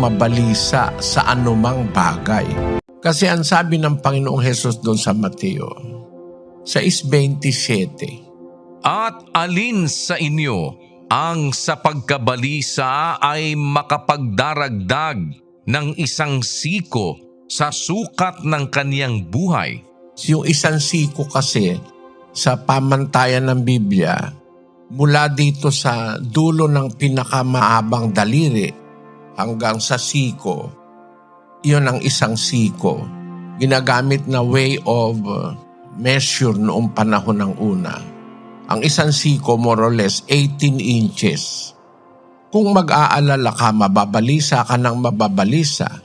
mabalisa sa anumang bagay. Kasi ang sabi ng Panginoong Hesus doon sa Mateo, sa 6:27, At alin sa inyo ang sa pagkabalisa ay makapagdaragdag ng isang siko sa sukat ng kaniyang buhay? yung isang siko kasi sa pamantayan ng Biblia, mula dito sa dulo ng pinakamaabang daliri hanggang sa siko, yun ang isang siko. Ginagamit na way of measure noong panahon ng una. Ang isang siko, more or less, 18 inches. Kung mag-aalala ka, mababalisa ka ng mababalisa,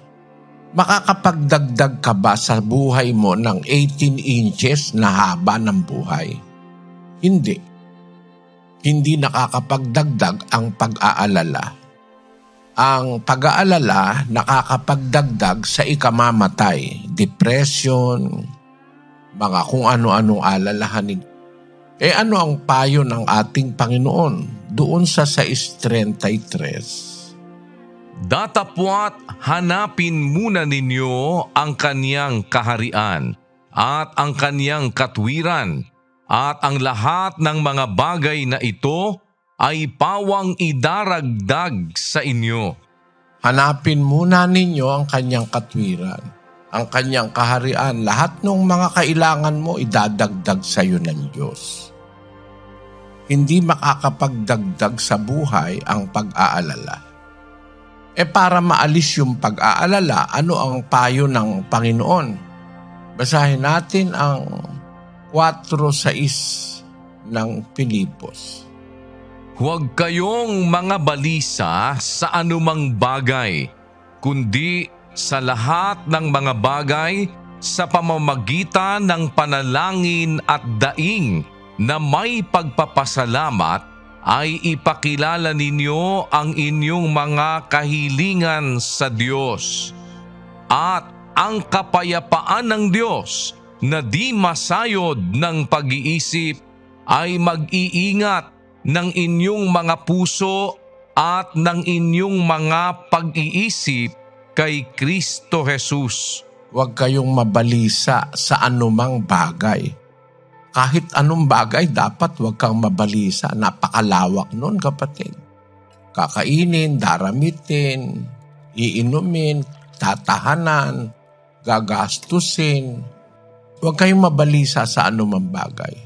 makakapagdagdag ka ba sa buhay mo ng 18 inches na haba ng buhay? Hindi. Hindi nakakapagdagdag ang pag-aalala. Ang pag-aalala nakakapagdagdag sa ikamamatay, depression, mga kung ano-anong alalahanin. Ano ang payo ng ating Panginoon doon sa 6:33? Datapwat hanapin muna ninyo ang kaniyang kaharian at ang kaniyang katwiran, at ang lahat ng mga bagay na ito ay pawang idaragdag sa inyo. Hanapin muna ninyo ang kanyang katwiran, ang kanyang kaharian. Lahat ng mga kailangan mo idadagdag sa iyo ng Diyos. Hindi makakapagdagdag sa buhay ang pag-aalala. Para maalis yung pag-aalala, ano ang payo ng Panginoon? Basahin natin ang 4:6 ng Pilipos. Huwag kayong mga balisa sa anumang bagay, kundi sa lahat ng mga bagay sa pamamagitan ng panalangin at daing na may pagpapasalamat ay ipakilala ninyo ang inyong mga kahilingan sa Diyos. At ang kapayapaan ng Diyos na di masayod ng pag-iisip ay mag-iingat ng inyong mga puso at ng inyong mga pag-iisip kay Kristo Jesus. Huwag kayong mabalisa sa anumang bagay. Kahit anong bagay, dapat huwag kang mabalisa. Napakalawak nun, kapatid. Kakainin, daramitin, iinumin, tatahanan, gagastusin. Huwag kayong mabalisa sa anumang bagay.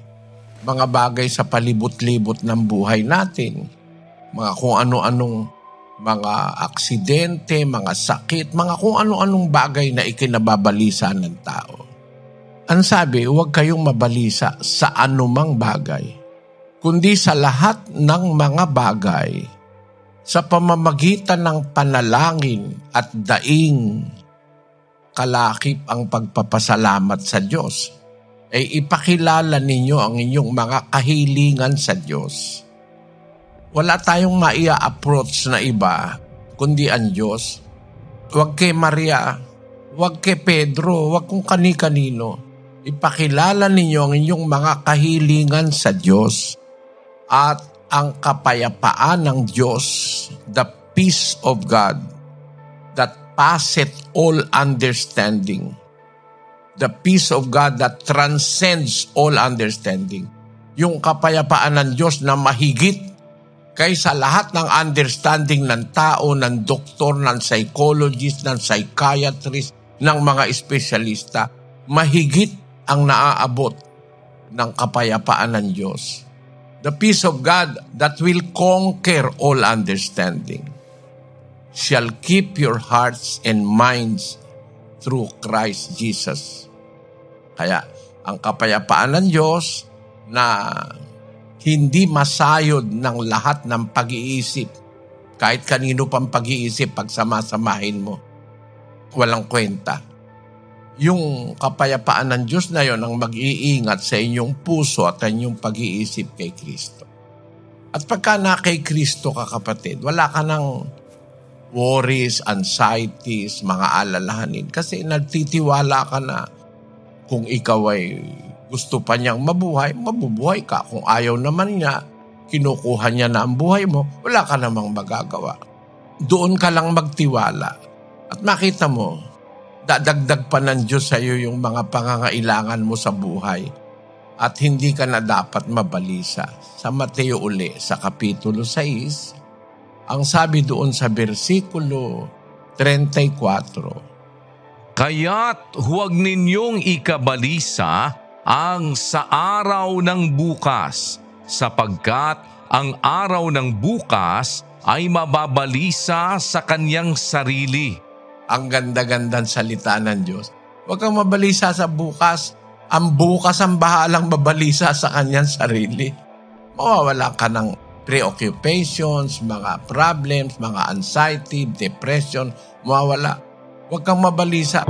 Mga bagay sa palibot-libot ng buhay natin, mga kung ano-anong mga aksidente, mga sakit, mga kung ano-anong bagay na ikinababalisa ng tao. Ang sabi, huwag kayong mabalisa sa anumang bagay, kundi sa lahat ng mga bagay, sa pamamagitan ng panalangin at daing, kalakip ang pagpapasalamat sa Diyos, ay ipakilala ninyo ang inyong mga kahilingan sa Diyos. Wala tayong maia-approach na iba, kundi ang Diyos. Huwag kay Maria, huwag kay Pedro, huwag kung kani-kanino. Ipakilala ninyo ang inyong mga kahilingan sa Diyos, at ang kapayapaan ng Diyos, the peace of God that passeth all understanding, the peace of God that transcends all understanding, yung kapayapaan ng Diyos na mahigit kaysa lahat ng understanding ng tao, ng doktor, ng psychologist, ng psychiatrist, ng mga espesyalista, mahigit ang naaabot ng kapayapaan ng Diyos. The peace of God that will conquer all understanding shall keep your hearts and minds through Christ Jesus. Kaya ang kapayapaan ng Diyos na hindi masayod ng lahat ng pag-iisip, kahit kanino pang pag-iisip, pag samasamahin mo, walang kwenta. Yung kapayapaan ng Diyos na yon ang mag-iingat sa inyong puso at inyong pag-iisip kay Kristo. At pagka na kay Kristo ka, kapatid, wala ka ng worries, anxieties, mga alalahanin. Kasi nagtitiwala ka na kung ikaw ay gusto pa niyang mabuhay, mabubuhay ka. Kung ayaw naman niya, kinukuha niya na ang buhay mo, wala ka namang magagawa. doon ka lang magtiwala. At makita mo, dadagdag pa ng Diyos sa iyo yung mga pangangailangan mo sa buhay. At hindi ka na dapat mabalisa. Sa Mateo uli, sa Kapitulo 6, ang sabi doon sa versikulo 34, Kaya't huwag ninyong ikabalisa ang sa araw ng bukas, sapagkat ang araw ng bukas ay mababalisa sa kanyang sarili. Ang ganda-gandang salita ng Diyos. Huwag kang mabalisa sa bukas. Ang bukas ang bahalang mabalisa sa kanyang sarili. Mawawalan ka ng preoccupations, mga problems, mga anxiety, depression, mawawala. Huwag kang mabalisa.